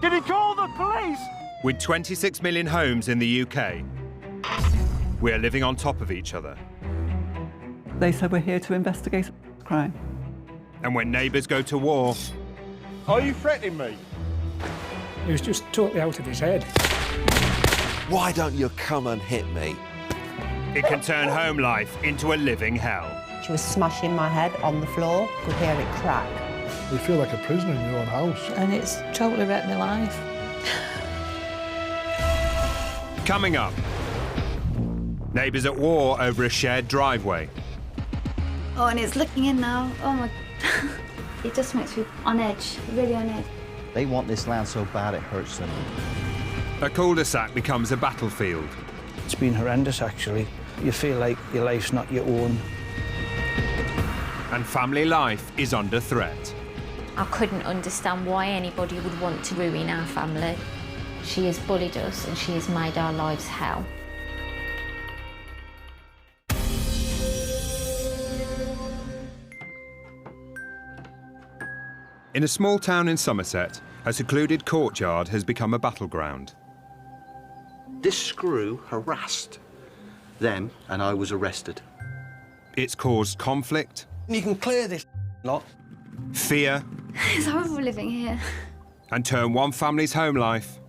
Did he call the police? With 26 million homes in the UK, we're living on top of each other. They said we're here to investigate crime. And when neighbours go to war... Are you threatening me? He was just totally out of his head. Why don't you come and hit me? It can turn home life into a living hell. She was smashing my head on the floor, could hear it crack. You feel like a prisoner in your own house. And it's totally wrecked my life. Coming up, neighbours at war over a shared driveway. Oh, and it's looking in now. Oh my... It just makes me on edge, really on edge. They want this land so bad it hurts them. A cul-de-sac becomes a battlefield. It's been horrendous, actually. You feel like your life's not your own. And family life is under threat. I couldn't understand why anybody would want to ruin our family. She has bullied us and she has made our lives hell. In a small town in Somerset, a secluded courtyard has become a battleground. This screw harassed them, and I was arrested. It's caused conflict. You can clear this lot. Fear. It's horrible living here. And turn one family's home life...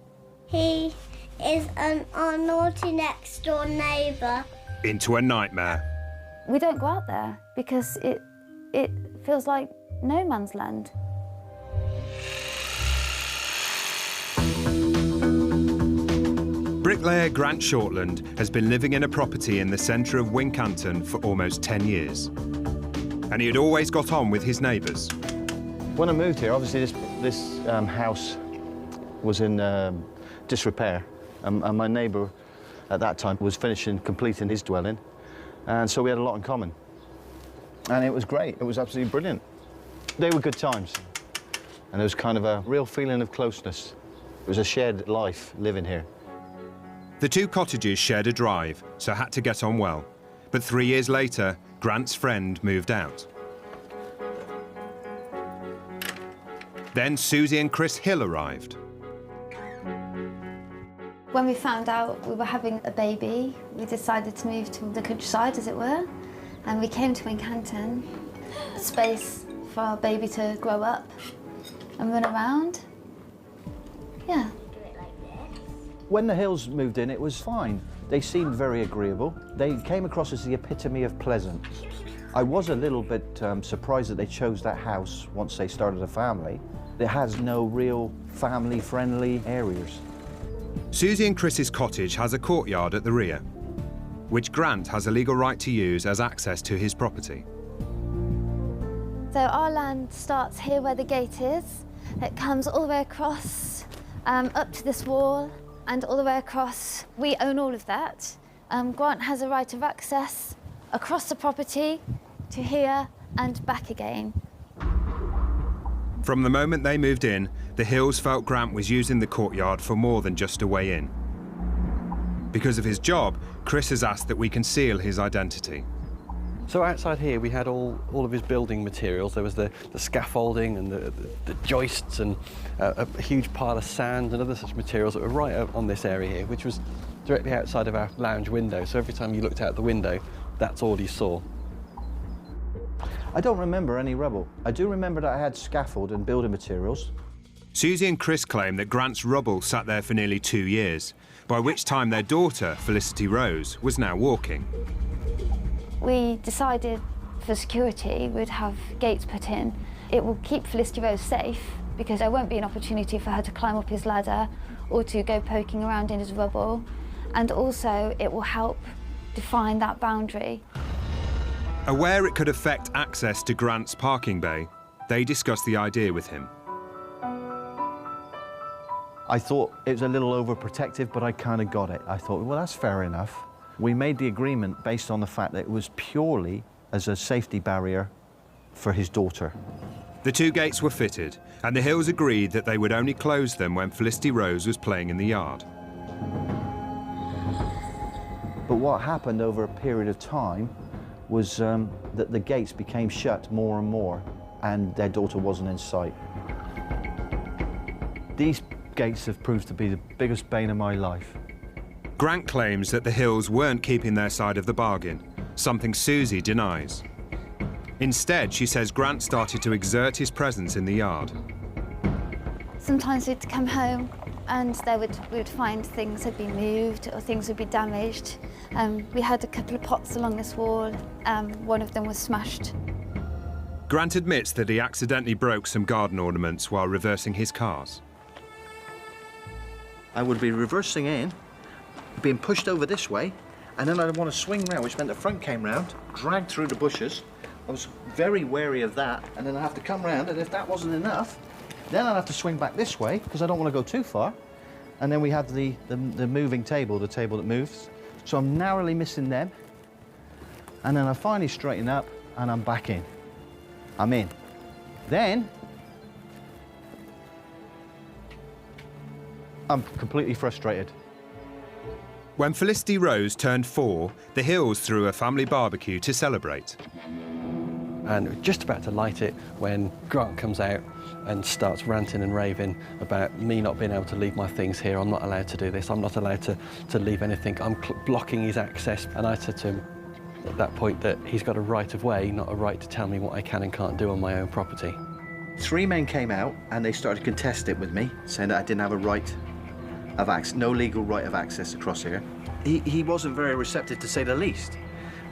He is our naughty next door neighbour. ...into a nightmare. We don't go out there because it feels like no man's land. Bricklayer Grant Shortland has been living in a property in the centre of Wincanton for almost 10 years. And he had always got on with his neighbours. When I moved here, obviously this house was in disrepair, and my neighbour at that time was completing his dwelling, and so we had a lot in common. And it was great. It was absolutely brilliant. They were good times, and there was kind of a real feeling of closeness. It was a shared life living here. The two cottages shared a drive, so had to get on well. But 3 years later, Grant's friend moved out. Then Susie and Chris Hill arrived. When we found out we were having a baby, we decided to move to the countryside, as it were, and we came to Wincanton, a space for our baby to grow up and run around. Yeah. When the Hills moved in, it was fine. They seemed very agreeable. They came across as the epitome of pleasant. I was a little bit surprised that they chose that house once they started a family. It has no real family-friendly areas. Susie and Chris's cottage has a courtyard at the rear, which Grant has a legal right to use as access to his property. So our land starts here where the gate is. It comes all the way across, up to this wall, and all the way across. We own all of that. Grant has a right of access across the property to here and back again. From the moment they moved in, the Hills felt Grant was using the courtyard for more than just a way in. Because of his job, Chris has asked that we conceal his identity. So outside here we had all of his building materials. There was the scaffolding and the joists and a huge pile of sand and other such materials that were right up on this area here, which was directly outside of our lounge window. So every time you looked out the window, that's all you saw. I don't remember any rubble. I do remember that I had scaffold and building materials. Susie and Chris claim that Grant's rubble sat there for nearly 2 years, by which time their daughter, Felicity Rose, was now walking. We decided for security we'd have gates put in. It will keep Felicity Rose safe because there won't be an opportunity for her to climb up his ladder or to go poking around in his rubble. And also it will help define that boundary. Aware it could affect access to Grant's parking bay, they discussed the idea with him. I thought it was a little overprotective, but I kind of got it. I thought, well, that's fair enough. We made the agreement based on the fact that it was purely as a safety barrier for his daughter. The two gates were fitted, and the Hills agreed that they would only close them when Felicity Rose was playing in the yard. But what happened over a period of time was that the gates became shut more and more, and their daughter wasn't in sight. These gates have proved to be the biggest bane of my life. Grant claims that the Hills weren't keeping their side of the bargain, something Susie denies. Instead, she says Grant started to exert his presence in the yard. Sometimes we'd come home and we would find things had been moved or things would be damaged. We had a couple of pots along this wall. One of them was smashed. Grant admits that he accidentally broke some garden ornaments while reversing his cars. I would be reversing in, being pushed over this way, and then I'd want to swing round, which meant the front came round, dragged through the bushes. I was very wary of that, and then I have to come round, and if that wasn't enough, then I'd have to swing back this way, because I don't want to go too far. And then we have the moving table, the table that moves. So I'm narrowly missing them. And then I finally straighten up, and I'm back in. I'm in. Then, I'm completely frustrated. When Felicity Rose turned 4, the Hills threw a family barbecue to celebrate. And we're just about to light it when Grant comes out and starts ranting and raving about me not being able to leave my things here. I'm not allowed to do this. I'm not allowed to leave anything. I'm blocking his access. And I said to him at that point that he's got a right of way, not a right to tell me what I can and can't do on my own property. 3 men came out and they started to contest it with me, saying that I didn't have a right of access, no legal right of access across here. He wasn't very receptive, to say the least.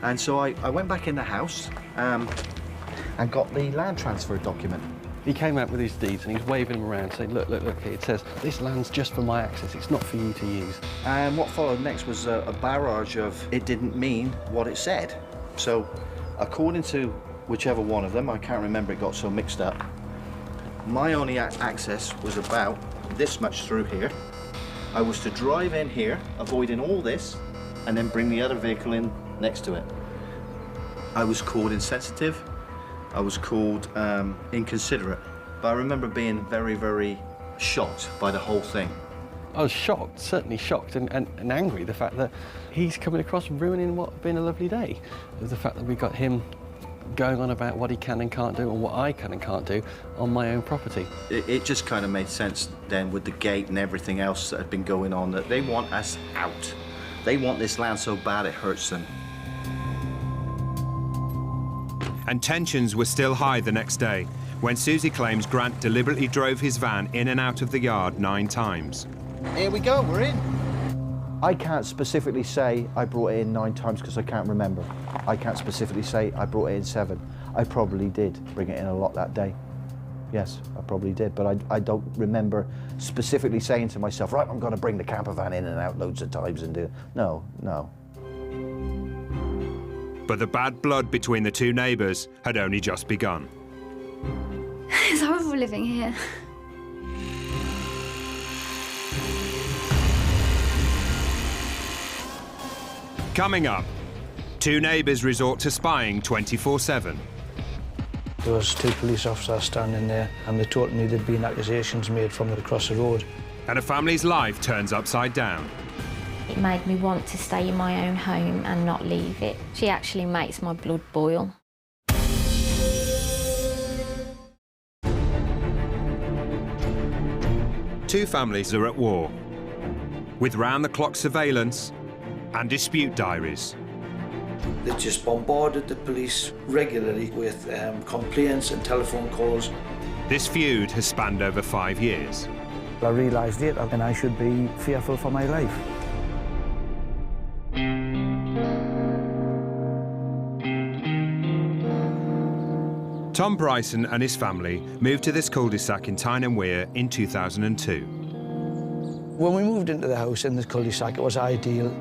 And so I went back in the house and got the land transfer document. He came out with his deeds and he's waving them around, saying, look, it says, this land's just for my access, it's not for you to use. And what followed next was a barrage of it didn't mean what it said. So, according to whichever one of them, I can't remember, it got so mixed up, my only access was about this much through here. I was to drive in here, avoiding all this, and then bring the other vehicle in next to it. I was called insensitive. I was called inconsiderate. But I remember being very, very shocked by the whole thing. I was shocked, certainly shocked and angry, the fact that he's coming across and ruining what had been a lovely day. The fact that we got him going on about what he can and can't do and what I can and can't do on my own property. It just kind of made sense then with the gate and everything else that had been going on, that they want us out. They want this land so bad it hurts them. And tensions were still high the next day, when Susie claims Grant deliberately drove his van in and out of the yard 9 times. Here we go, we're in. I can't specifically say I brought it in 9 times because I can't remember. I can't specifically say I brought it in 7. I probably did bring it in a lot that day. Yes, I probably did, but I don't remember specifically saying to myself, right, I'm going to bring the camper van in and out loads of times and do. No. But the bad blood between the 2 neighbours had only just begun. It's horrible living here. Coming up, 2 neighbours resort to spying 24/7. There was 2 police officers standing there and they told me there'd been accusations made from across the road. And a family's life turns upside down. It made me want to stay in my own home and not leave it. She actually makes my blood boil. Two families are at war, with round-the-clock surveillance and dispute diaries. They just bombarded the police regularly with complaints and telephone calls. This feud has spanned over 5 years. I realised it and I should be fearful for my life. Tom Bryson and his family moved to this cul-de-sac in Tyne and Wear in 2002. When we moved into the house in this cul-de-sac, it was ideal.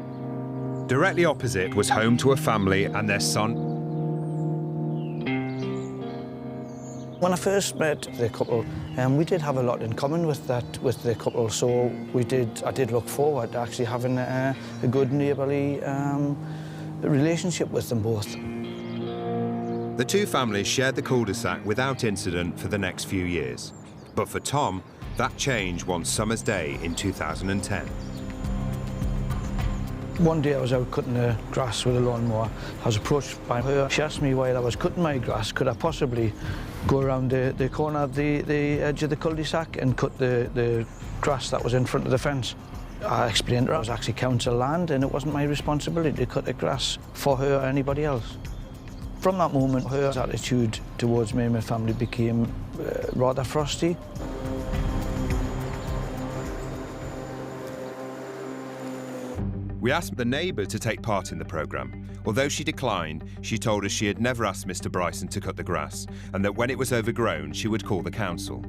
Directly opposite was home to a family and their son. When I first met the couple, we did have a lot in common with the couple, so I did look forward to actually having a good neighbourly relationship with them both. The 2 families shared the cul-de-sac without incident for the next few years. But for Tom, that changed one summer's day in 2010. One day I was out cutting the grass with a lawnmower. I was approached by her. She asked me while I was cutting my grass, could I possibly go around the corner of the edge of the cul-de-sac and cut the grass that was in front of the fence. I explained to her it was actually council land and it wasn't my responsibility to cut the grass for her or anybody else. From that moment, her attitude towards me and my family became rather frosty. We asked the neighbour to take part in the programme. Although she declined, she told us she had never asked Mr Bryson to cut the grass and that when it was overgrown, she would call the council.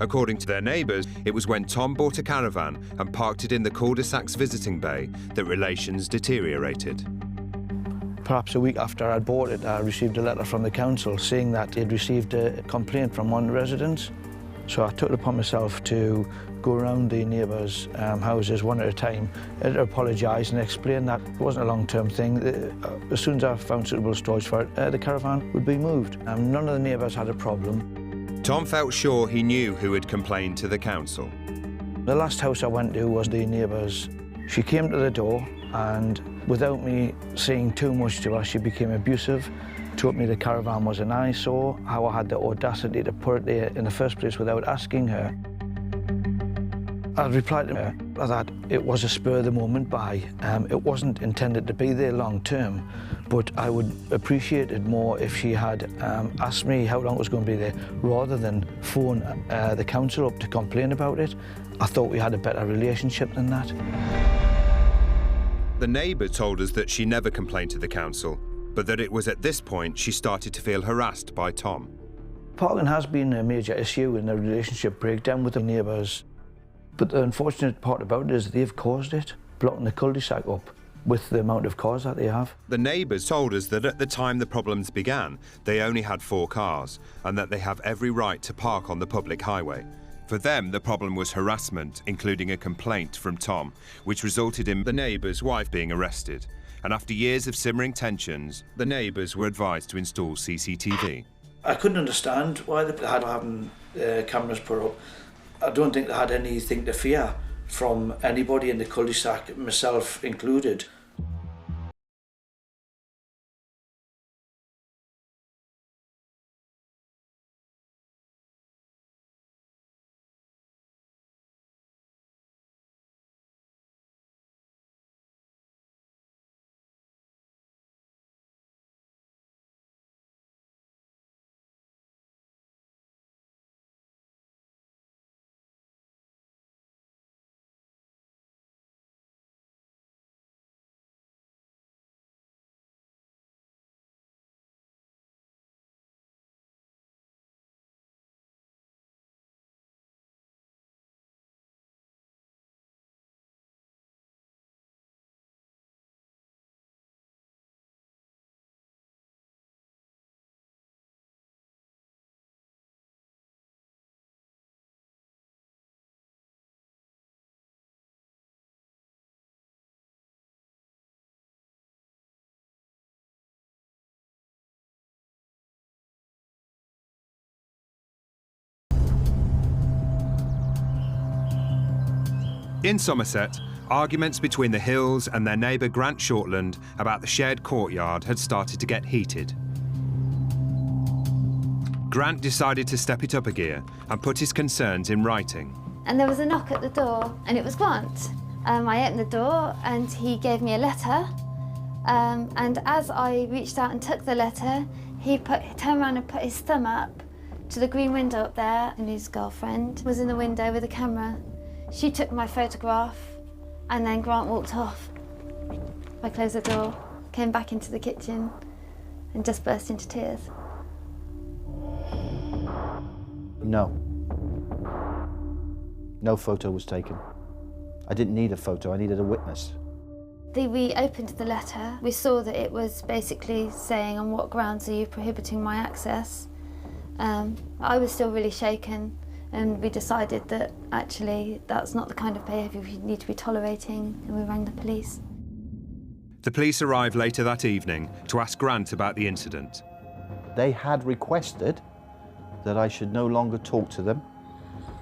According to their neighbours, it was when Tom bought a caravan and parked it in the cul-de-sac's visiting bay that relations deteriorated. Perhaps a week after I'd bought it, I received a letter from the council saying that they'd received a complaint from one of the residents. So I took it upon myself to go around the neighbours' houses one at a time and apologise and explain that it wasn't a long-term thing. As soon as I found suitable storage for it, the caravan would be moved. None of the neighbours had a problem. Tom felt sure he knew who had complained to the council. The last house I went to was the neighbours. She came to the door and without me saying too much to her, she became abusive, told me the caravan was an eyesore, how I had the audacity to put it there in the first place without asking her. I replied to her that it was a spur of the moment buy. It wasn't intended to be there long term, but I would appreciate it more if she had asked me how long it was going to be there rather than phone the council up to complain about it. I thought we had a better relationship than that. The neighbour told us that she never complained to the council, but that it was at this point she started to feel harassed by Tom. Parking has been a major issue in the relationship breakdown with the neighbours. But the unfortunate part about it is they've caused it, blocking the cul-de-sac up with the amount of cars that they have. The neighbours told us that at the time the problems began, they only had 4 cars and that they have every right to park on the public highway. For them, the problem was harassment, including a complaint from Tom, which resulted in the neighbour's wife being arrested. And after years of simmering tensions, the neighbours were advised to install CCTV. I couldn't understand why they had having cameras put up. I don't think they had anything to fear from anybody in the cul-de-sac, myself included. In Somerset, arguments between the Hills and their neighbour Grant Shortland about the shared courtyard had started to get heated. Grant decided to step it up a gear and put his concerns in writing. And there was a knock at the door, and it was Grant. I opened the door and he gave me a letter. And as I reached out and took the letter, he turned around and put his thumb up to the green window up there, and his girlfriend was in the window with a camera. She took my photograph, and then Grant walked off. I closed the door, came back into the kitchen, and just burst into tears. No. No photo was taken. I didn't need a photo, I needed a witness. We opened the letter. We saw that it was basically saying, on what grounds are you prohibiting my access? I was still really shaken, and we decided that actually that's not the kind of behaviour we need to be tolerating, and we rang the police. The police arrived later that evening to ask Grant about the incident. They had requested that I should no longer talk to them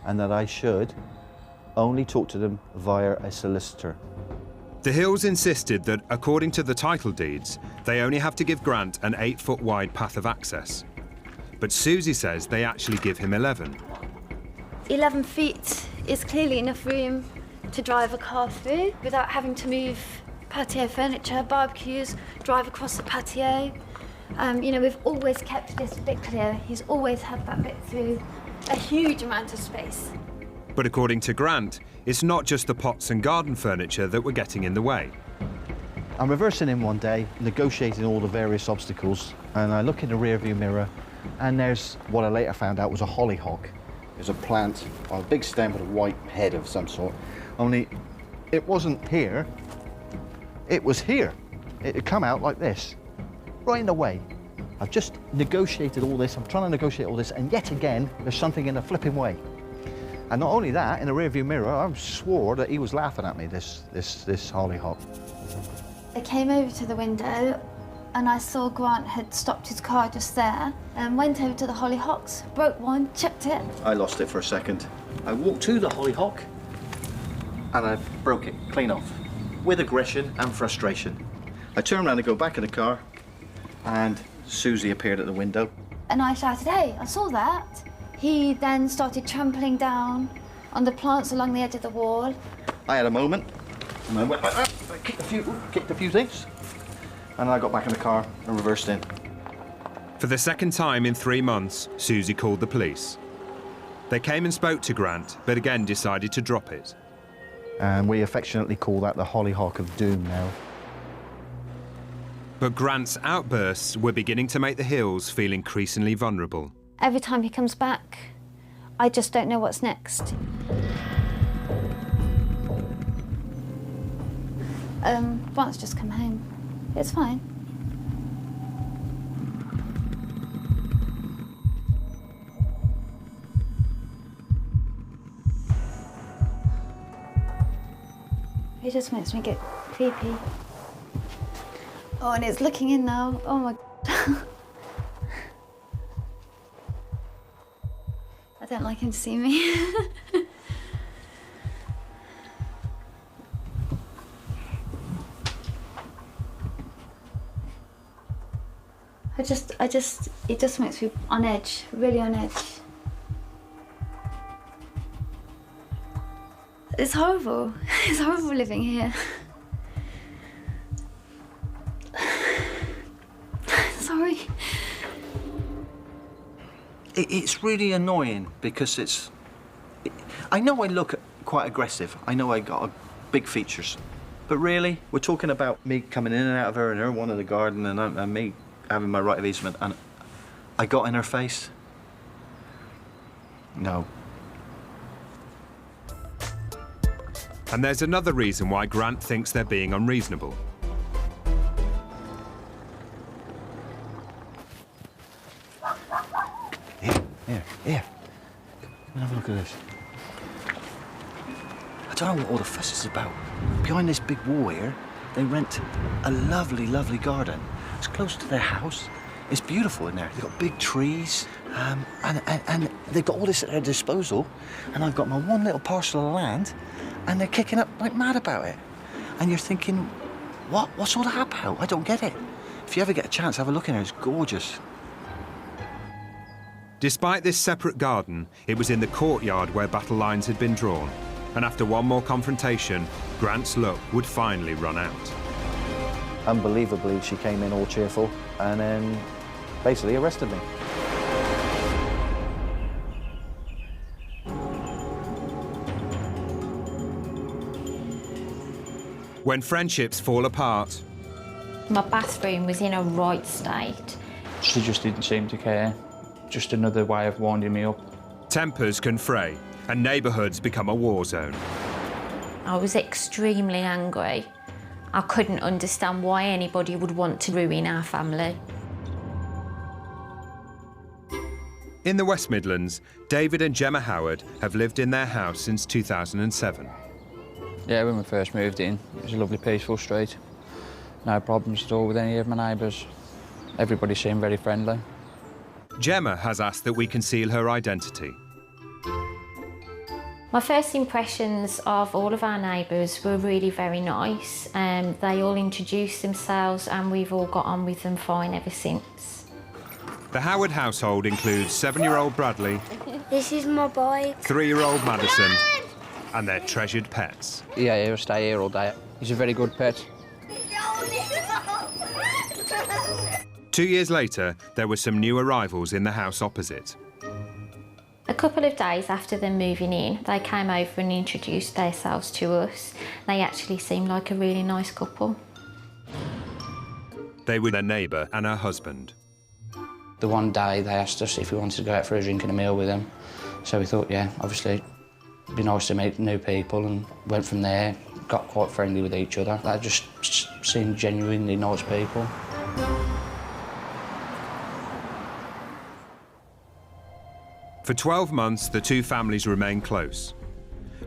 and that I should only talk to them via a solicitor. The Hills insisted that, according to the title deeds, they only have to give Grant an 8-foot wide path of access. but Susie says they actually give him 11. 11 feet is clearly enough room to drive a car through without having to move patio furniture, barbecues, drive across the patio. You know, we've always kept this bit clear. He's always had that bit through a huge amount of space. But according to Grant, it's not just the pots and garden furniture that were getting in the way. I'm reversing in one day, negotiating all the various obstacles, and I look in the rearview mirror, and there's what I later found out was a hollyhock. There's a plant on a big stem with a white head of some sort, only it wasn't here, it was here. It had come out like this, right in the way. I've just negotiated all this, I'm trying to negotiate all this, and yet again, there's something in the flipping way. And not only that, in the rearview mirror, I swore that he was laughing at me, this hollyhock. I came over to the window and I saw Grant had stopped his car just there and went over to the hollyhocks, broke one, chipped it. I lost it for a second. I walked to the hollyhock and I broke it clean off, with aggression and frustration. I turned around to go back in the car and Susie appeared at the window. And I shouted, "Hey, I saw that." He then started trampling down on the plants along the edge of the wall. I had a moment and I went like that. I kicked a few things, and I got back in the car and reversed in. For the second time in 3 months, Susie called the police. They came and spoke to Grant, but again decided to drop it. And we affectionately call that the hollyhock of doom now. But Grant's outbursts were beginning to make the hills feel increasingly vulnerable. Every time he comes back, I just don't know what's next. Grant's just come home. It's fine. It just makes me get creepy. Oh, and it's looking in now. Oh my God. I don't like him to see me. it just makes me on edge, really on edge. It's horrible. It's horrible living here. Sorry. It's really annoying because I know I look quite aggressive. I know I got big features. But really, we're talking about me coming in and out of her and her wanting the garden and me having my right of easement, and I got in her face. No. And there's another reason why Grant thinks they're being unreasonable. Here. Come and have a look at this. I don't know what all the fuss is about. Behind this big wall here, they rent a lovely, lovely garden. It's close to their house. It's beautiful in there. They've got big trees, and they've got all this at their disposal. And I've got my one little parcel of land, and they're kicking up like mad about it. And you're thinking, what's all that about? I don't get it. If you ever get a chance, have a look in there. It's gorgeous. Despite this separate garden, it was in the courtyard where battle lines had been drawn. And after one more confrontation, Grant's luck would finally run out. Unbelievably, she came in all cheerful and then basically arrested me. When friendships fall apart... My bathroom was in a right state. She just didn't seem to care. Just another way of winding me up. Tempers can fray, and neighbourhoods become a war zone. I was extremely angry. I couldn't understand why anybody would want to ruin our family. In the West Midlands, David and Gemma Howard have lived in their house since 2007. Yeah, when we first moved in, it was a lovely, peaceful street. No problems at all with any of my neighbours. Everybody seemed very friendly. Gemma has asked that we conceal her identity. My first impressions of all of our neighbours were really very nice. They all introduced themselves and we've all got on with them fine ever since. The Howard household includes 7-year-old Bradley, This is my bike. 3-year-old Madison, and their treasured pets. Yeah, he'll stay here all day. He's a very good pet. 2 years later, there were some new arrivals in the house opposite. A couple of days after them moving in, they came over and introduced themselves to us. They actually seemed like a really nice couple. They were their neighbour and her husband. The one day they asked us if we wanted to go out for a drink and a meal with them. So we thought, yeah, obviously, it'd be nice to meet new people, and went from there, got quite friendly with each other. They just seemed genuinely nice people. For 12 months, the two families remained close.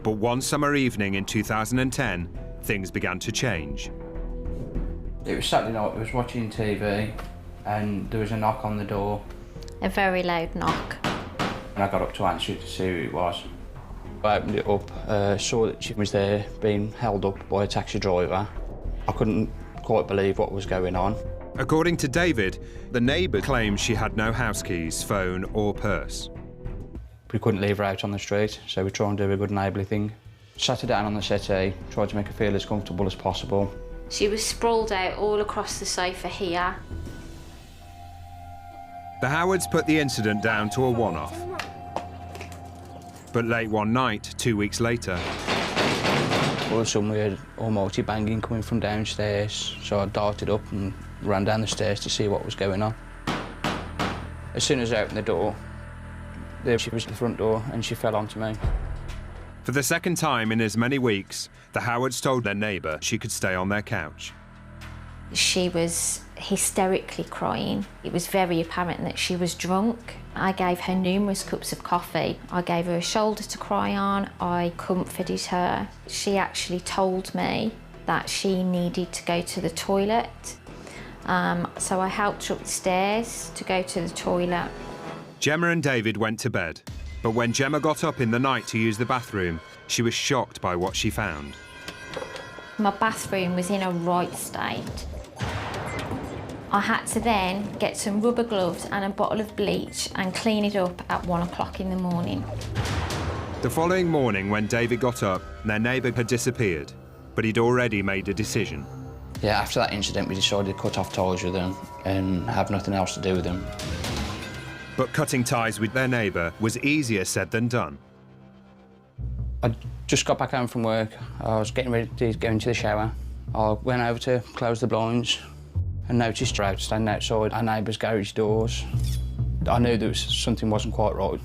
But one summer evening in 2010, things began to change. It was Saturday night, I was watching TV, and there was a knock on the door. A very loud knock. And I got up to answer it to see who it was. I opened it up, saw that she was there being held up by a taxi driver. I couldn't quite believe what was going on. According to David, the neighbour claimed she had no house keys, phone or purse. We couldn't leave her out on the street, so we tried and do a good neighbourly thing. Sat her down on the settee, tried to make her feel as comfortable as possible. She was sprawled out all across the sofa here. The Howards put the incident down to a one-off. But late one night, 2 weeks later... All of a sudden we heard almighty banging coming from downstairs, so I darted up and ran down the stairs to see what was going on. As soon as I opened the door, there she was at the front door, and she fell onto me. For the second time in as many weeks, the Howards told their neighbour she could stay on their couch. She was hysterically crying. It was very apparent that she was drunk. I gave her numerous cups of coffee. I gave her a shoulder to cry on. I comforted her. She actually told me that she needed to go to the toilet. So I helped her up the stairs to go to the toilet. Gemma and David went to bed, but when Gemma got up in the night to use the bathroom, she was shocked by what she found. My bathroom was in a right state. I had to then get some rubber gloves and a bottle of bleach and clean it up at 1 o'clock in the morning. The following morning, when David got up, their neighbour had disappeared, but he'd already made a decision. Yeah, after that incident, we decided to cut off ties with them and have nothing else to do with them. But cutting ties with their neighbour was easier said than done. I just got back home from work. I was getting ready to go into the shower. I went over to close the blinds and noticed her standing outside our neighbour's garage doors. I knew that something wasn't quite right.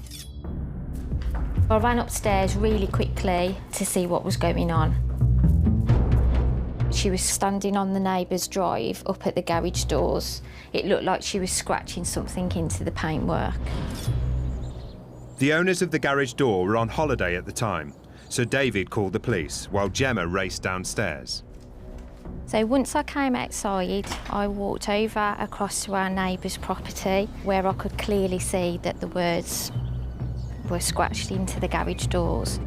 I ran upstairs really quickly to see what was going on. She was standing on the neighbour's drive up at the garage doors. It looked like she was scratching something into the paintwork. The owners of the garage door were on holiday at the time, so David called the police while Gemma raced downstairs. So once I came outside, I walked over across to our neighbour's property where I could clearly see that the words were scratched into the garage doors.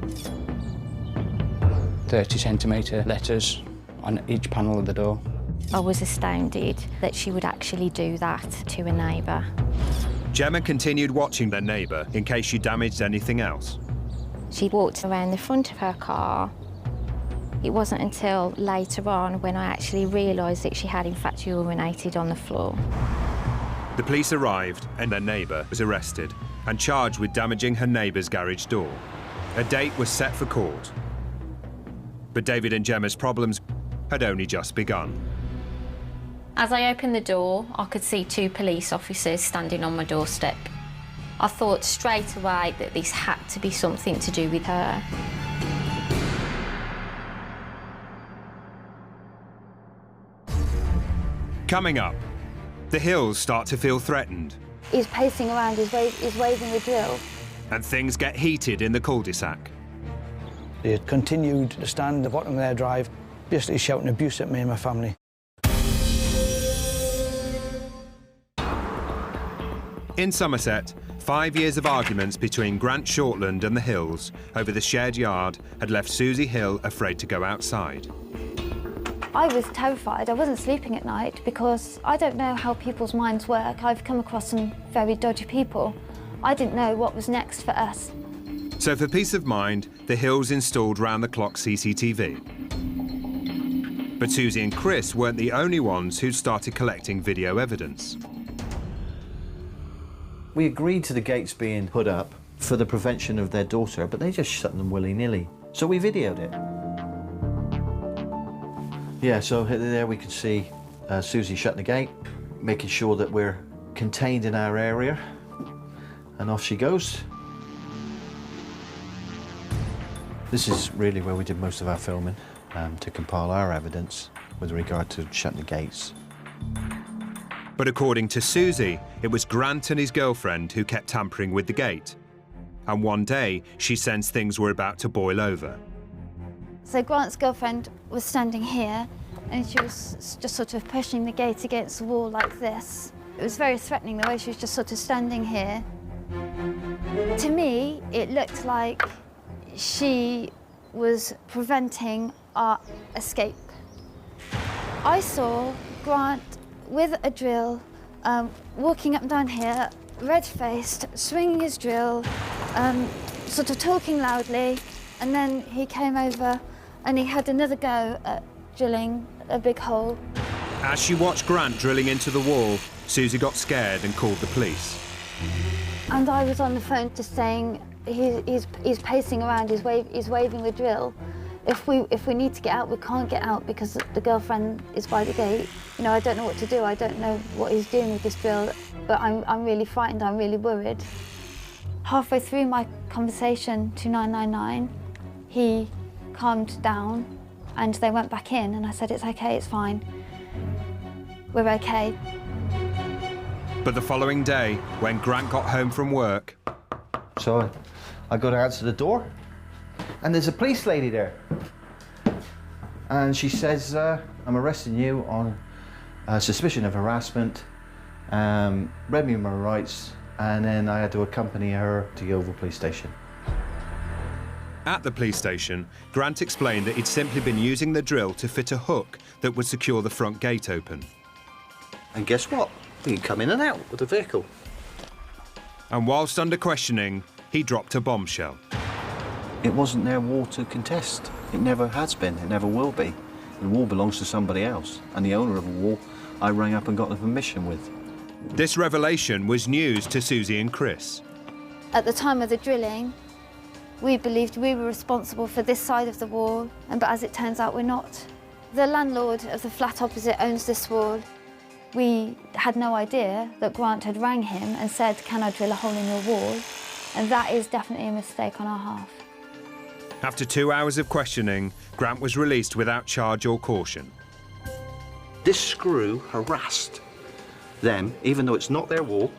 30-centimetre letters on each panel of the door. I was astounded that she would actually do that to a neighbour. Gemma continued watching their neighbour in case she damaged anything else. She walked around the front of her car. It wasn't until later on when I actually realised that she had in fact urinated on the floor. The police arrived and their neighbour was arrested and charged with damaging her neighbour's garage door. A date was set for court. But David and Gemma's problems had only just begun. As I opened the door, I could see 2 police officers standing on my doorstep. I thought straight away that this had to be something to do with her. Coming up, the hills start to feel threatened. He's pacing around, he's waving the drill. And things get heated in the cul-de-sac. They continued to stand at the bottom of their drive, basically shouting abuse at me and my family. In Somerset, 5 years of arguments between Grant Shortland and the Hills over the shared yard had left Susie Hill afraid to go outside. I was terrified. I wasn't sleeping at night because I don't know how people's minds work. I've come across some very dodgy people. I didn't know what was next for us. So for peace of mind, the Hills installed round-the-clock CCTV. But Susie and Chris weren't the only ones who started collecting video evidence. We agreed to the gates being put up for the prevention of their daughter, but they just shut them willy-nilly. So we videoed it. Yeah, so there we could see Susie shutting the gate, making sure that we're contained in our area, and off she goes. This is really where we did most of our filming, to compile our evidence with regard to shutting the gates. But according to Susie, it was Grant and his girlfriend who kept tampering with the gate. And one day, she sensed things were about to boil over. So Grant's girlfriend was standing here and she was just sort of pushing the gate against the wall like this. It was very threatening the way she was just sort of standing here. To me, it looked like she was preventing our escape. I saw Grant with a drill, walking up and down here, red-faced, swinging his drill, sort of talking loudly, and then he came over and he had another go at drilling a big hole. As she watched Grant drilling into the wall, Susie got scared and called the police. And I was on the phone just saying, he's pacing around, he's waving the drill. If we need to get out, we can't get out because the girlfriend is by the gate. You know, I don't know what to do. I don't know what he's doing with this drill, but I'm really frightened, I'm really worried. Halfway through my conversation to 999, he calmed down and they went back in and I said, it's okay, it's fine. We're okay. But the following day, when Grant got home from work... So I go to answer the door and there's a police lady there. And she says, I'm arresting you on suspicion of harassment, read me my rights, and then I had to accompany her to the Oval Police Station. At the police station, Grant explained that he'd simply been using the drill to fit a hook that would secure the front gate open. And guess what? We can come in and out with the vehicle. And whilst under questioning, he dropped a bombshell. It wasn't their wall to contest. It never has been, it never will be. The wall belongs to somebody else, and the owner of the wall I rang up and got the permission with. This revelation was news to Susie and Chris. At the time of the drilling, we believed we were responsible for this side of the wall, but as it turns out, we're not. The landlord of the flat opposite owns this wall. We had no idea that Grant had rang him and said, can I drill a hole in your wall? And that is definitely a mistake on our half. After 2 hours of questioning, Grant was released without charge or caution. This screw harassed them, even though it's not their wall,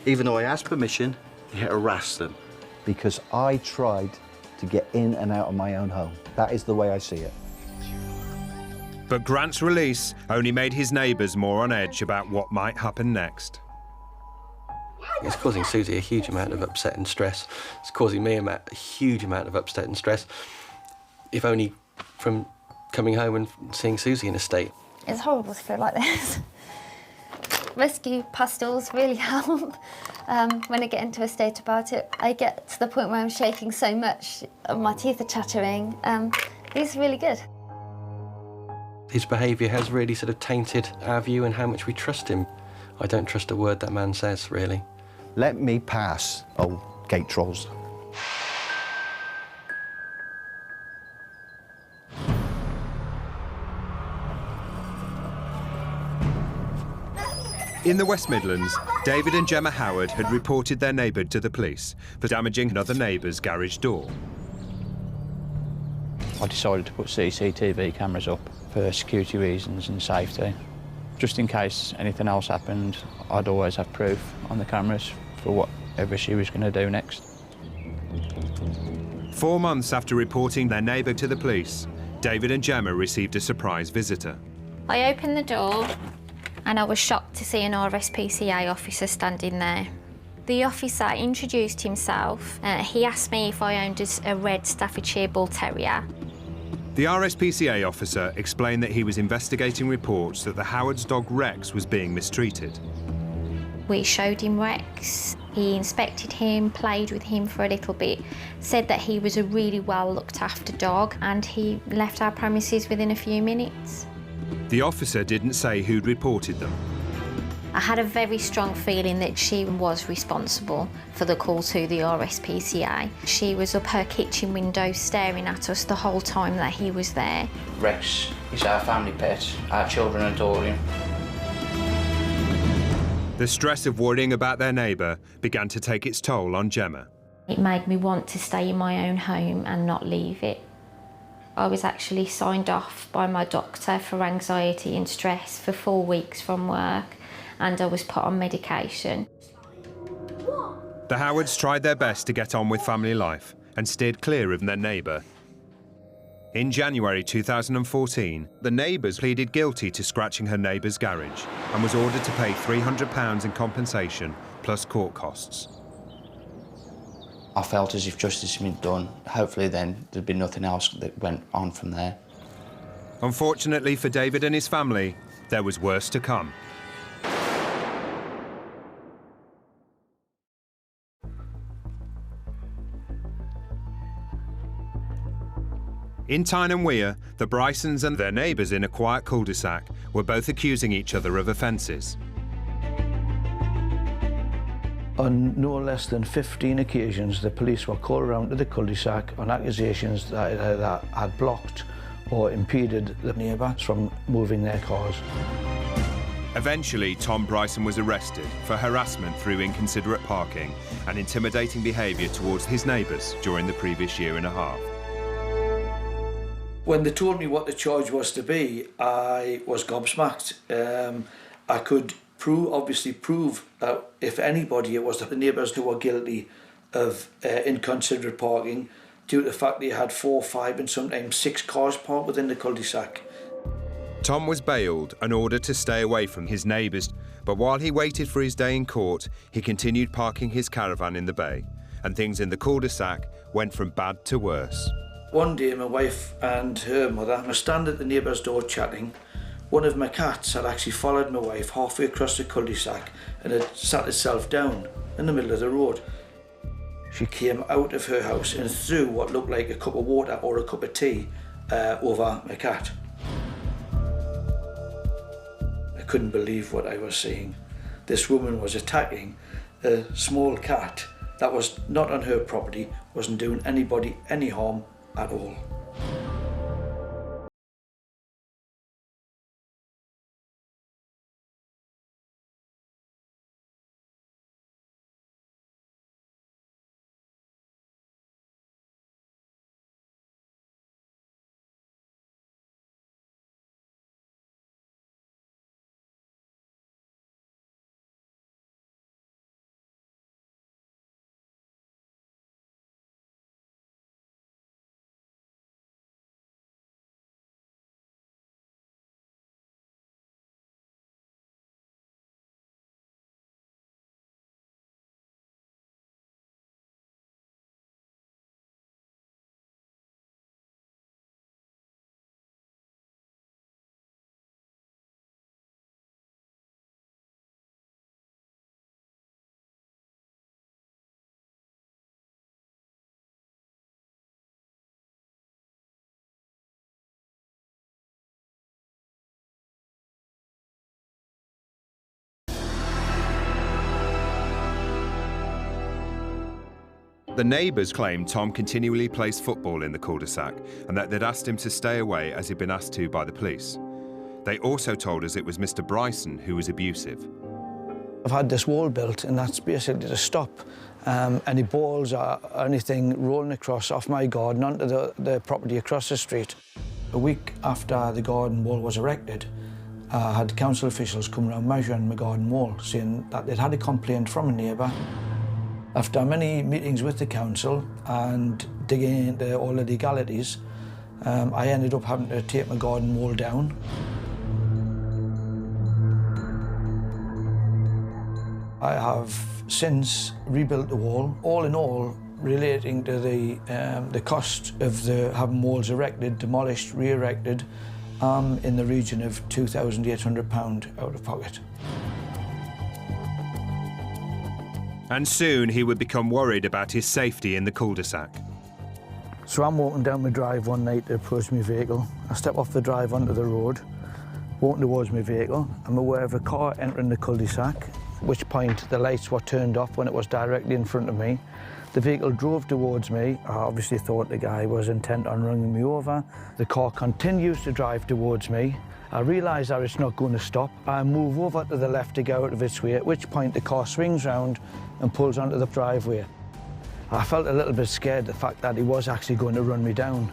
even though I asked permission, it harassed them. Because I tried to get in and out of my own home. That is the way I see it. But Grant's release only made his neighbours more on edge about what might happen next. It's causing Susie a huge amount of upset and stress. It's causing me a huge amount of upset and stress, if only from coming home and seeing Susie in a state. It's horrible to feel like this. Rescue pastels really help. When I get into a state about it, I get to the point where I'm shaking so much, my teeth are chattering. These are really good. His behaviour has really sort of tainted our view and how much we trust him. I don't trust a word that man says, really. Let me pass, old gate trolls. In the West Midlands, David and Gemma Howard had reported their neighbour to the police for damaging another neighbour's garage door. I decided to put CCTV cameras up for security reasons and safety. Just in case anything else happened, I'd always have proof on the cameras for whatever she was going to do next. 4 months after reporting their neighbour to the police, David and Gemma received a surprise visitor. I opened the door and I was shocked to see an RSPCA officer standing there. The officer introduced himself. He asked me if I owned a red Staffordshire Bull Terrier. The RSPCA officer explained that he was investigating reports that the Howard's dog Rex was being mistreated. We showed him Rex, he inspected him, played with him for a little bit, said that he was a really well looked after dog, and he left our premises within a few minutes. The officer didn't say who'd reported them. I had a very strong feeling that she was responsible for the call to the RSPCA. She was up her kitchen window staring at us the whole time that he was there. Rex is our family pet. Our children adore him. The stress of worrying about their neighbour began to take its toll on Gemma. It made me want to stay in my own home and not leave it. I was actually signed off by my doctor for anxiety and stress for 4 weeks from work, and I was put on medication. The Howards tried their best to get on with family life and steered clear of their neighbour. In January 2014, the neighbours pleaded guilty to scratching her neighbour's garage and was ordered to pay £300 in compensation plus court costs. I felt as if justice had been done. Hopefully then there'd be nothing else that went on from there. Unfortunately for David and his family, there was worse to come. In Tyne and Weir, the Brysons and their neighbours in a quiet cul-de-sac were both accusing each other of offences. On no less than 15 occasions, the police were called around to the cul-de-sac on accusations that it had blocked or impeded the neighbours from moving their cars. Eventually, Tom Bryson was arrested for harassment through inconsiderate parking and intimidating behaviour towards his neighbours during the previous year and a half. When they told me what the charge was to be, I was gobsmacked. I could obviously prove that if anybody, it was the neighbours who were guilty of inconsiderate parking due to the fact they had 4, 5 and sometimes 6 cars parked within the cul-de-sac. Tom was bailed and ordered to stay away from his neighbours, but while he waited for his day in court, he continued parking his caravan in the bay, and things in the cul-de-sac went from bad to worse. One day, my wife and her mother were standing at the neighbour's door chatting. One of my cats had actually followed my wife halfway across the cul-de-sac and had sat itself down in the middle of the road. She came out of her house and threw what looked like a cup of water or a cup of tea over my cat. I couldn't believe what I was seeing. This woman was attacking a small cat that was not on her property, wasn't doing anybody any harm at all. The neighbours claimed Tom continually plays football in the cul-de-sac and that they'd asked him to stay away as he'd been asked to by the police. They also told us it was Mr. Bryson who was abusive. I've had this wall built, and that's basically to stop any balls or anything rolling across off my garden onto the property across the street. A week after the garden wall was erected, I had council officials come around measuring my garden wall, saying that they'd had a complaint from a neighbour. After many meetings with the council and digging into all the legalities, I ended up having to take my garden wall down. I have since rebuilt the wall. All in all, relating to the cost of having walls erected, demolished, re-erected, in the region of £2,800 out of pocket. And soon he would become worried about his safety in the cul-de-sac. So I'm walking down my drive one night to approach my vehicle. I step off the drive onto the road, walking towards my vehicle. I'm aware of a car entering the cul-de-sac, at which point the lights were turned off when it was directly in front of me. The vehicle drove towards me. I obviously thought the guy was intent on running me over. The car continues to drive towards me. I realise that it's not going to stop. I move over to the left to go out of its way, at which point the car swings round and pulls onto the driveway. I felt a little bit scared, the fact that he was actually going to run me down.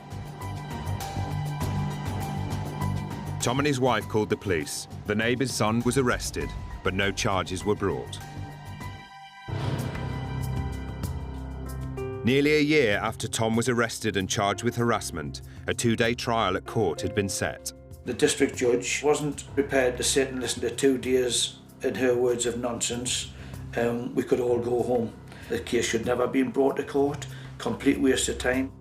Tom and his wife called the police. The neighbour's son was arrested, but no charges were brought. Nearly a year after Tom was arrested and charged with harassment, a 2-day trial at court had been set. The district judge wasn't prepared to sit and listen to 2 days, in her words, of nonsense. We could all go home. The case should never have been brought to court. Complete waste of time.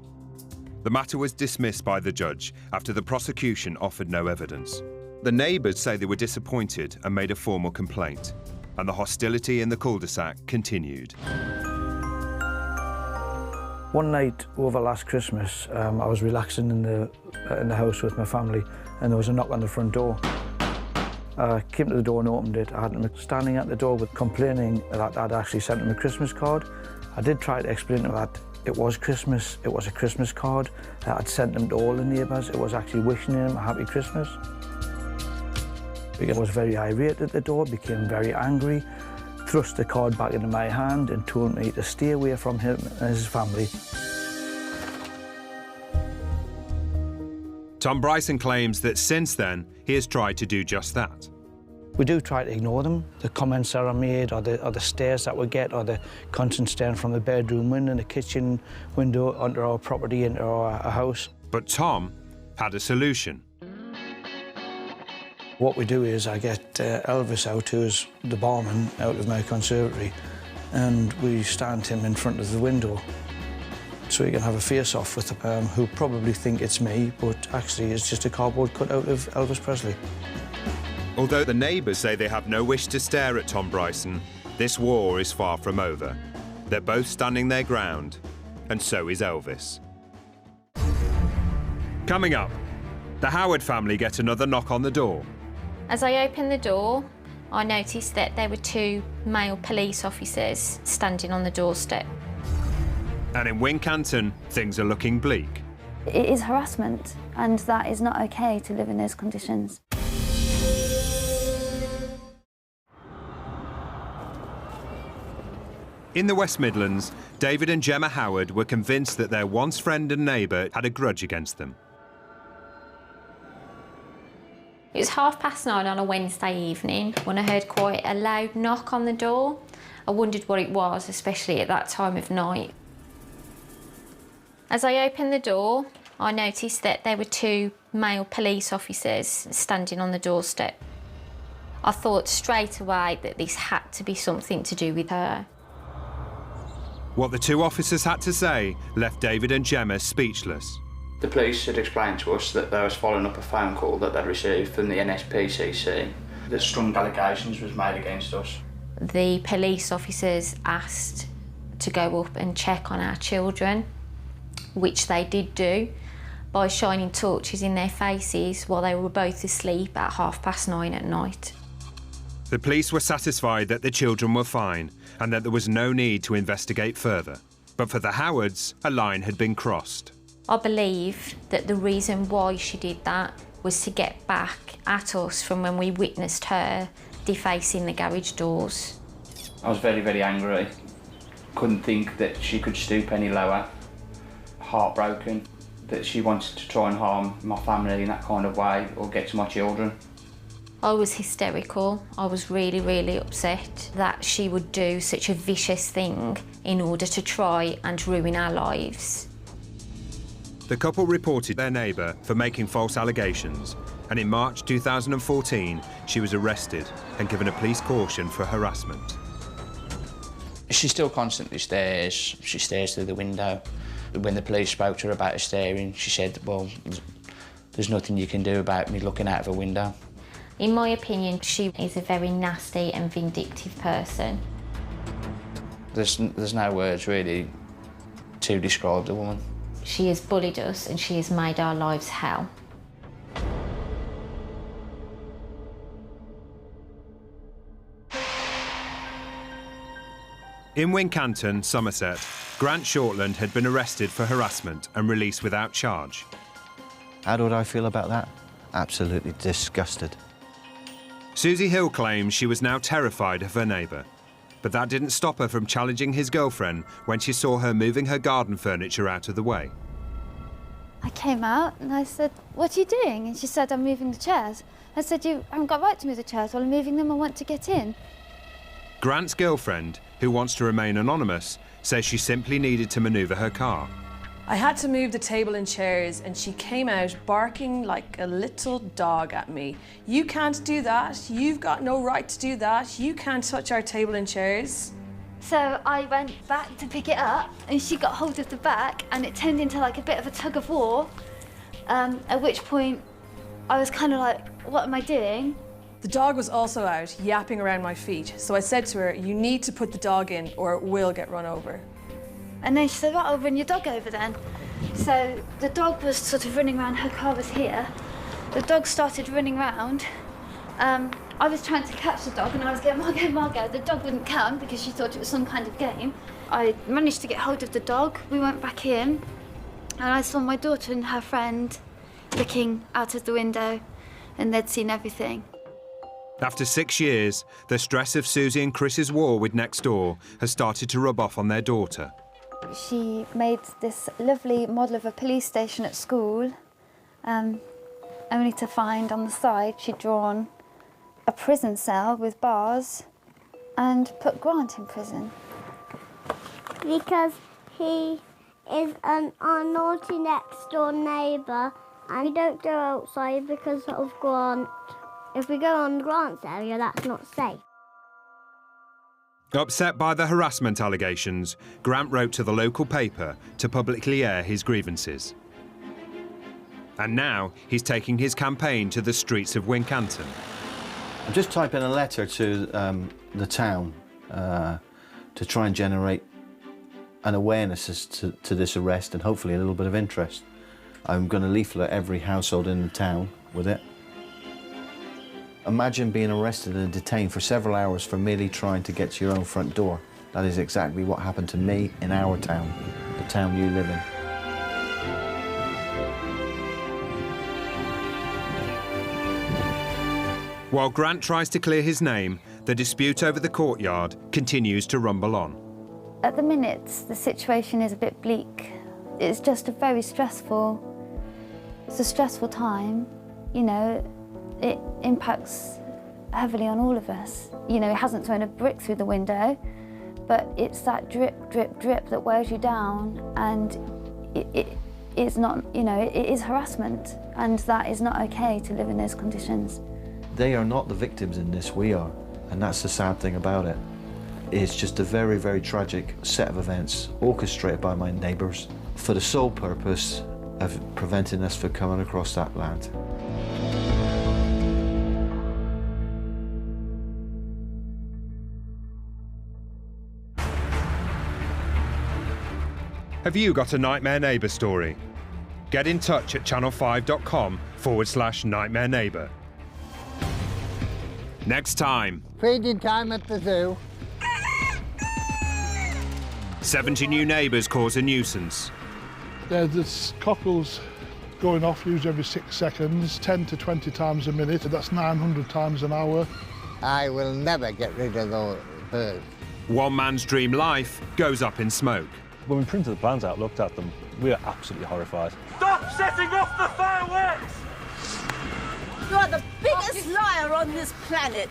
The matter was dismissed by the judge after the prosecution offered no evidence. The neighbours say they were disappointed and made a formal complaint, and the hostility in the cul-de-sac continued. One night over last Christmas, I was relaxing in the house with my family, and there was a knock on the front door. I came to the door and opened it. I had him standing at the door complaining that I'd actually sent him a Christmas card. I did try to explain to him that it was Christmas, it was a Christmas card. I'd sent them to all the neighbours. It was actually wishing him a happy Christmas. He was very irate at the door, became very angry, thrust the card back into my hand and told me to stay away from him and his family. Tom Bryson claims that since then, he has tried to do just that. We do try to ignore them. The comments that are made, or the stares that we get, or the constant staring from the bedroom window and the kitchen window onto our property, into our house. But Tom had a solution. What we do is I get Elvis out, who's the barman, out of my conservatory, and we stand him in front of the window so he can have a face-off with them, who probably think it's me, but actually it's just a cardboard cutout of Elvis Presley. Although the neighbours say they have no wish to stare at Tom Bryson, this war is far from over. They're both standing their ground, and so is Elvis. Coming up, the Howard family get another knock on the door. As I opened the door, I noticed that there were 2 male police officers standing on the doorstep. And in Wincanton, things are looking bleak. It is harassment, and that is not okay to live in those conditions. In the West Midlands, David and Gemma Howard were convinced that their once friend and neighbour had a grudge against them. It was 9:30 on a Wednesday evening when I heard quite a loud knock on the door. I wondered what it was, especially at that time of night. As I opened the door, I noticed that there were 2 male police officers standing on the doorstep. I thought straight away that this had to be something to do with her. What the 2 officers had to say left David and Gemma speechless. The police had explained to us that they was following up a phone call that they'd received from the NSPCC. That strong allegations was made against us. The police officers asked to go up and check on our children, which they did do by shining torches in their faces while they were both asleep at 9:30 at night. The police were satisfied that the children were fine and that there was no need to investigate further. But for the Howards, a line had been crossed. I believe that the reason why she did that was to get back at us from when we witnessed her defacing the garage doors. I was very, very angry. Couldn't think that she could stoop any lower. Heartbroken that she wanted to try and harm my family in that kind of way or get to my children. I was hysterical. I was really, really upset that she would do such a vicious thing in order to try and ruin our lives. The couple reported their neighbour for making false allegations, and in March 2014, she was arrested and given a police caution for harassment. She still constantly stares. She stares through the window. When the police spoke to her about her staring, she said, well, there's nothing you can do about me looking out of a window. In my opinion, she is a very nasty and vindictive person. There's no words really to describe the woman. She has bullied us and she has made our lives hell. In Wincanton, Somerset, Grant Shortland had been arrested for harassment and released without charge. How do I feel about that? Absolutely disgusted. Susie Hill claims she was now terrified of her neighbour. But that didn't stop her from challenging his girlfriend when she saw her moving her garden furniture out of the way. I came out and I said, "What are you doing?" And she said, "I'm moving the chairs." I said, "You haven't got right to move the chairs. Well, I'm moving them. I want to get in." Grant's girlfriend, who wants to remain anonymous, says she simply needed to manoeuvre her car. I had to move the table and chairs and she came out barking like a little dog at me. "You can't do that. You've got no right to do that. You can't touch our table and chairs." So I went back to pick it up and she got hold of the back and it turned into like a bit of a tug of war, at which point I was kind of like, what am I doing? The dog was also out, yapping around my feet. So I said to her, "You need to put the dog in or it will get run over." And then she said, "Right, I'll run your dog over then." So the dog was sort of running around, her car was here. The dog started running around. I was trying to catch the dog and I was going, "Margot, Margot." The dog wouldn't come because she thought it was some kind of game. I managed to get hold of the dog. We went back in and I saw my daughter and her friend looking out of the window and they'd seen everything. After 6 years, the stress of Susie and Chris's war with Next Door has started to rub off on their daughter. She made this lovely model of a police station at school, only to find on the side she'd drawn a prison cell with bars and put Grant in prison. Because he is our naughty next door neighbour and we don't go outside because of Grant. If we go on Grant's area, that's not safe. Upset by the harassment allegations, Grant wrote to the local paper to publicly air his grievances. And now he's taking his campaign to the streets of Wincanton. I'm just typing a letter to the town to try and generate an awareness as to this arrest and hopefully a little bit of interest. I'm going to leaflet every household in the town with it. Imagine being arrested and detained for several hours for merely trying to get to your own front door. That is exactly what happened to me in our town, the town you live in. While Grant tries to clear his name, the dispute over the courtyard continues to rumble on. At the minute, the situation is a bit bleak. It's just a very stressful, it's a stressful time, you know. It impacts heavily on all of us. You know, it hasn't thrown a brick through the window, but it's that drip, drip, drip that wears you down, and it is not, you know, it is harassment, and that is not okay to live in those conditions. They are not the victims in this, we are, and that's the sad thing about it. It's just a very, very tragic set of events orchestrated by my neighbours for the sole purpose of preventing us from coming across that land. Have you got a Nightmare Neighbour story? Get in touch at channel5.com/Nightmare Neighbour. Next time. Feeding time at the zoo. 70 new neighbours cause a nuisance. There's cockles going off usually every 6 seconds, 10 to 20 times a minute. That's 900 times an hour. I will never get rid of those birds. One man's dream life goes up in smoke. When we printed the plans out, looked at them, we were absolutely horrified. Stop setting off the fireworks! You are the biggest liar on this planet.